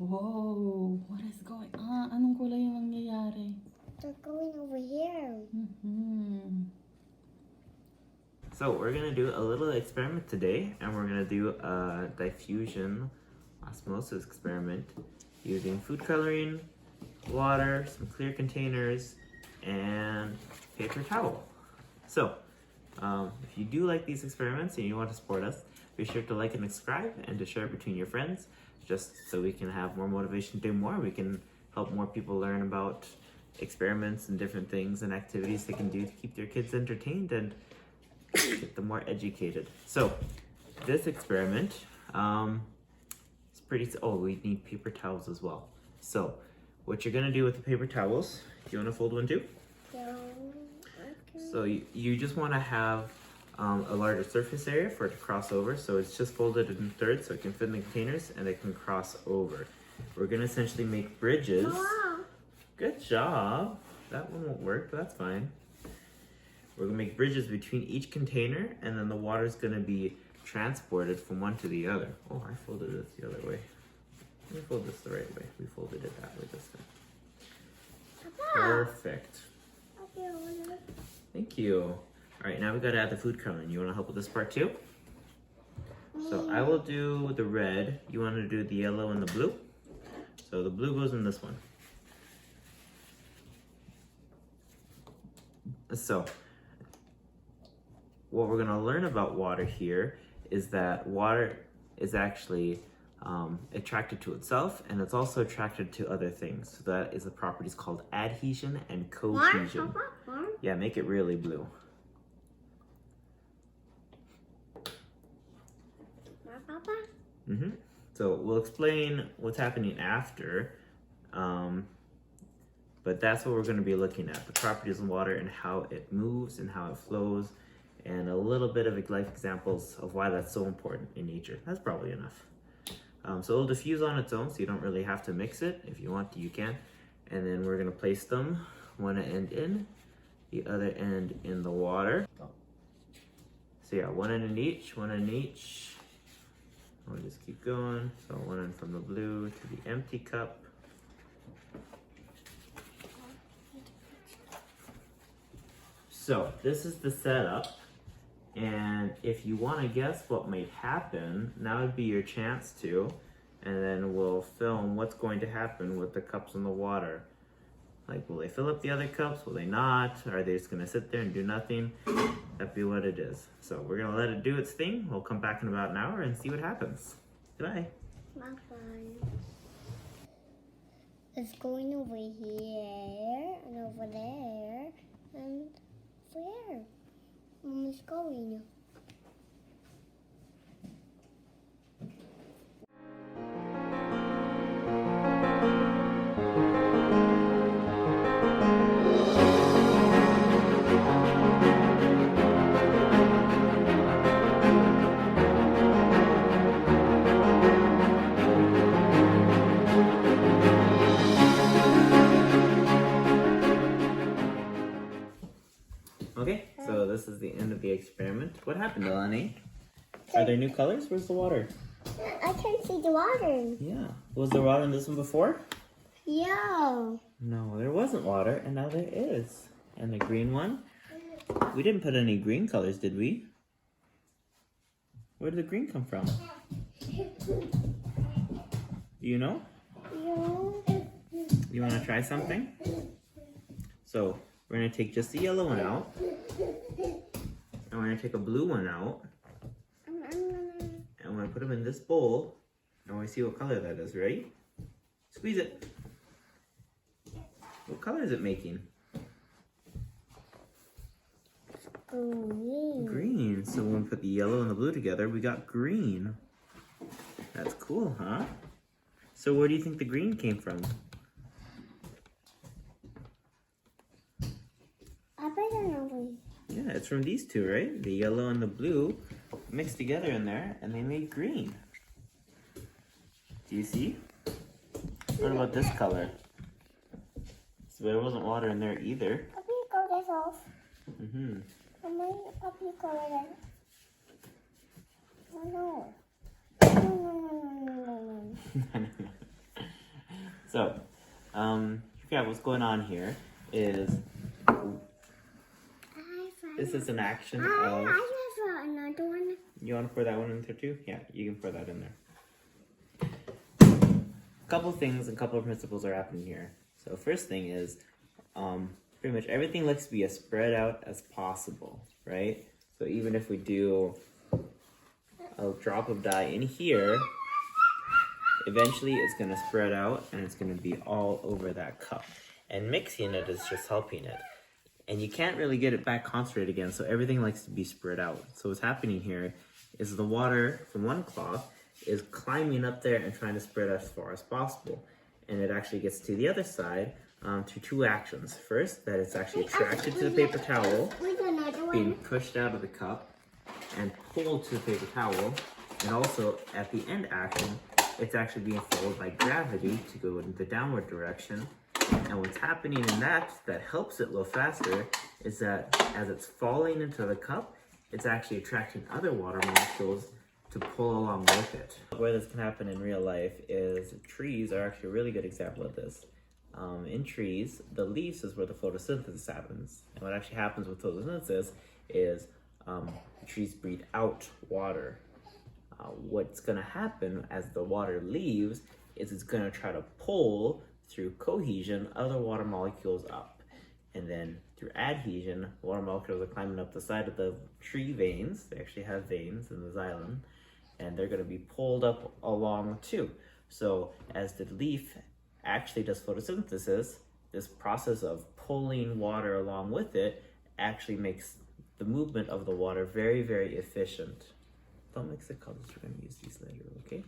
Whoa, what is going on? Anong kulay yung nangyayari? They're going over here. So we're gonna do a little experiment today, and we're gonna do a diffusion osmosis experiment using food coloring, water, some clear containers, and paper towel. So if you do like these experiments and you want to support us, be sure to like and subscribe and to share it between your friends, just so we can have more motivation to do more. We can help more people learn about experiments and different things and activities they can do to keep their kids entertained and get them more educated. So this experiment is pretty, we need paper towels as well. So what you're gonna do with the paper towels, do you wanna fold one too? Yeah. So you just wanna have a larger surface area for it to cross over. So it's just folded in thirds so it can fit in the containers and it can cross over. We're gonna essentially make bridges. Wow. Good job. That one won't work, but that's fine. We're gonna make bridges between each container, and then the water is gonna be transported from one to the other. Oh, I folded this the other way. Let me fold this the right way. We folded it that way this time. Perfect. Thank you. All right, now we gotta add the food coloring. You wanna help with this part too? So I will do the red. You wanna do the yellow and the blue? So the blue goes in this one. So what we're gonna learn about water here is that water is actually attracted to itself, and it's also attracted to other things. So that is a properties called adhesion and cohesion. Yeah, make it really blue. So we'll explain what's happening after, but that's what we're going to be looking at, the properties of water and how it moves and how it flows, and a little bit of life examples of why that's so important in nature. That's probably enough. So it'll diffuse on its own, so you don't really have to mix it. If you want to, you can. And then we're going to place them, one end in, the other end in the water. So yeah, one end in each, one end in each. We'll just keep going. So one end from the blue to the empty cup. So this is the setup, and if you want to guess what might happen, now would be your chance to, and then we'll film what's going to happen with the cups in the water. Like, will they fill up the other cups? Will they not? Are they just going to sit there and do nothing? That'd be what it is. So we're going to let it do its thing. We'll come back in about an hour and see what happens. Goodbye. Bye-bye. It's going over here and over there and where? Mommy's going. Okay, so this is the end of the experiment. What happened, Delaney? Are there new colors? Where's the water? I can't see the water. Yeah. Was there water in this one before? Yeah. No, there wasn't water, and now there is. And the green one? We didn't put any green colors, did we? Where did the green come from? Do you know? Yeah. You want to try something? So, we're going to take just the yellow one out. And we're going to take a blue one out. And we're going to put them in this bowl. And we see what color that is, right? Squeeze it. What color is it making? Green. Green. So when we put the yellow and the blue together, we got green. That's cool, huh? So where do you think the green came from? I better know. Yeah, it's from these two, right? The yellow and the blue mixed together in there, and they made green. Do you see? What about this color? So there wasn't water in there either. Puppy, go this off. Mm-hmm. Puppy, go there. Oh no. No. So, yeah, what's going on here is this is an action of. I have another one. You want to pour that one in there too? Yeah, you can pour that in there. A couple things and a couple of principles are happening here. So first thing is, pretty much everything looks to be as spread out as possible, right? So even if we do a drop of dye in here, eventually it's going to spread out and it's going to be all over that cup. And mixing it is just helping it. And you can't really get it back concentrated again, so everything likes to be spread out. So what's happening here is the water from one cloth is climbing up there and trying to spread as far as possible. And it actually gets to the other side through two actions. First, that it's actually attracted to the paper towel, being pushed out of the cup and pulled to the paper towel. And also, at the end action, it's actually being followed by gravity to go in the downward direction. And what's happening in that helps it a little faster is that as it's falling into the cup, it's actually attracting other water molecules to pull along with it. Where this can happen in real life is trees are actually a really good example of this. In trees, the leaves is where the photosynthesis happens. And what actually happens with photosynthesis is the trees breathe out water. What's going to happen as the water leaves is it's going to try to pull through cohesion other water molecules up. And then through adhesion, water molecules are climbing up the side of the tree veins. They actually have veins in the xylem, and they're going to be pulled up along too. So as the leaf actually does photosynthesis, this process of pulling water along with it actually makes the movement of the water very, very efficient. Don't mix the colors, we're going to use these later, okay?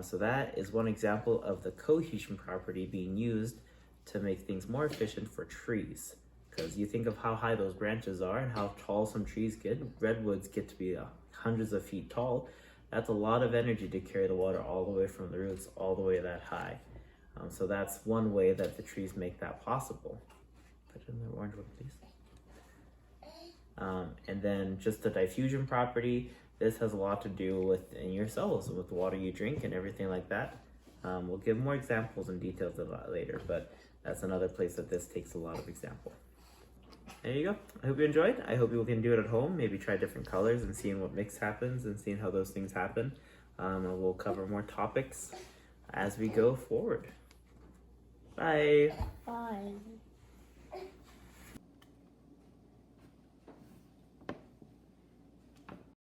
So that is one example of the cohesion property being used to make things more efficient for trees. Because you think of how high those branches are and how tall some trees get. Redwoods get to be hundreds of feet tall. That's a lot of energy to carry the water all the way from the roots all the way that high. So that's one way that the trees make that possible. Put it in the orange one, please. And then just the diffusion property. This has a lot to do with in your cells, with the water you drink and everything like that. We'll give more examples and details of that later, but that's another place that this takes a lot of example. There you go. I hope you enjoyed. I hope you can do it at home. Maybe try different colors and seeing what mix happens and seeing how those things happen. And we'll cover more topics as we go forward. Bye. Bye.